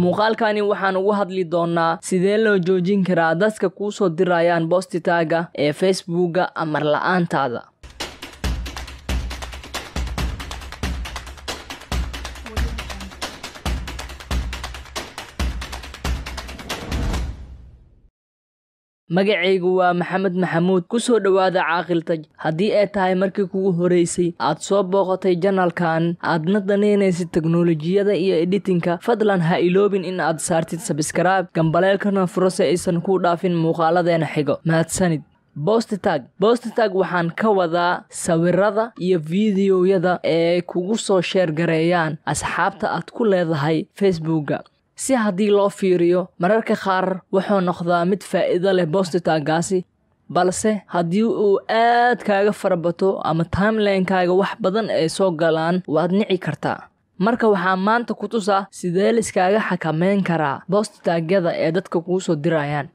muuqaalkani waxaan ugu hadli doonaa sidee loo joojin karaa dadka ku soo dirayaan post tag ee Facebook amar la'aantaada. magacaygu waa Maxamed Maxamuud ku soo dhawaada Caaqil Taj. haddii ay tahay markii kugu horeysay aad soo booqatay channelkan aadna daneynaysid teknoolojiyada iyo editinka, fadlan ha iloobin in aad saartid subscribe gambaleelkana furo si aysan ku dhaafin muuqaaladeena xigo. mahadsanid. post tag waxaan ka wadaa sawirada iyo fiidiyowyada ee kugu soo share gareeyaan asxaabta aad ku leedahay Facebook. si haddii loo fiiriyo mararka qaar wuxuu noqdaa mid faa'iido leh post tagaasi, balse haddii uu aad kaaga farabato ama timeline-kaaga wax badan ay soo galaan waad nici kartaa. marka waxaa maanta ku tusaa sidee liskaaga xakameyn karaa post tagyada ee dadka kuu soo dirayaan.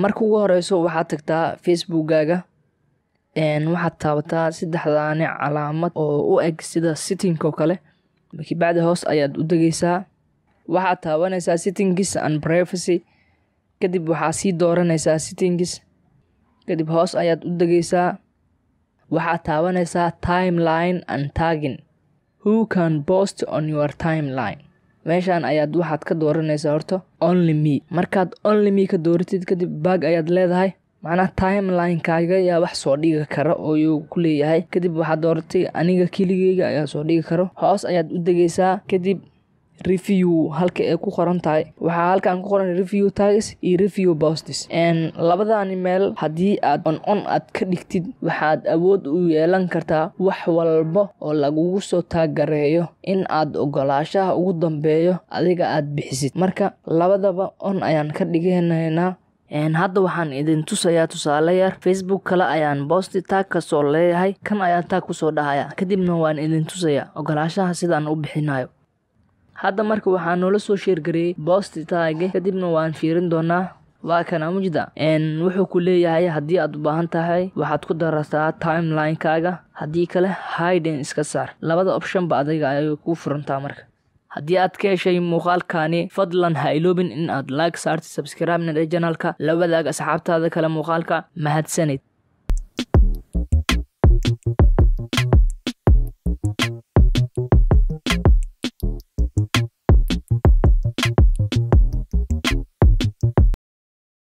marka ugu horeyso waxaad tagtaa Facebook-gaaga, waxaad taabataa saddexdaani calaamad oo u eg sida setting oo kale. markii bacdi hoos ayaad u degaysaa, waxaad taabanaysaa settings and privacy, kadib waxaad sii dooranaysaa settings, kadib hoos ayaad u degaysaa, waxaad taabanaysaa timeline and tagging, who can post on your timeline. meeshaan ayaad waxaad ka dooranaysaa horta only me. markaad only me ka dooratid kadib baag ayaad leedahay, macnaha timeline-kaaga ayaa wax soo dhigi kara oo uu ku leeyahay. kadib waxaad dooratay aniga keligeyga ayaa soo dhigi karo, hoos ayaad u degaysaa, kadib review halka ay ku qoran tahay waxaa halkan ku qoran review tags iyo review posts. labadani meel haddii aad on aad ka dhigtid waxaad awood u yeelan kartaa wax walba oo lagugu soo taagareeyo in aad ogolaashaha ugu dambeeyo adiga aad bixisid. marka labadaba on ayaan ka dhigaynaa. hadda waxaan idin tusayaa tusaale yar. Facebook kale ayaan post tag ka soo leeyahay, kan ayaan tag ku soo dhahaya, kadibna waan idin tusayaa ogolaashaha sidaan u bixinayo. hadda marka waxaa noola soo share gareeyay post tag, kadibna waan fiirin doonaa. waa kana mujda wuxuu ku leeyahay haddii aad u baahan tahay waxaad ku darataa timeline-kaaga, haddii kale hide iska saar. labada option ba adiga ay ku furantaa. marka haddii aad ka heshay muuqaalkani fadlan ha iloobin in aad like saartid, subscribe na channelka, la wadaag asxaabtaada kale muuqaalka. mahadsanid.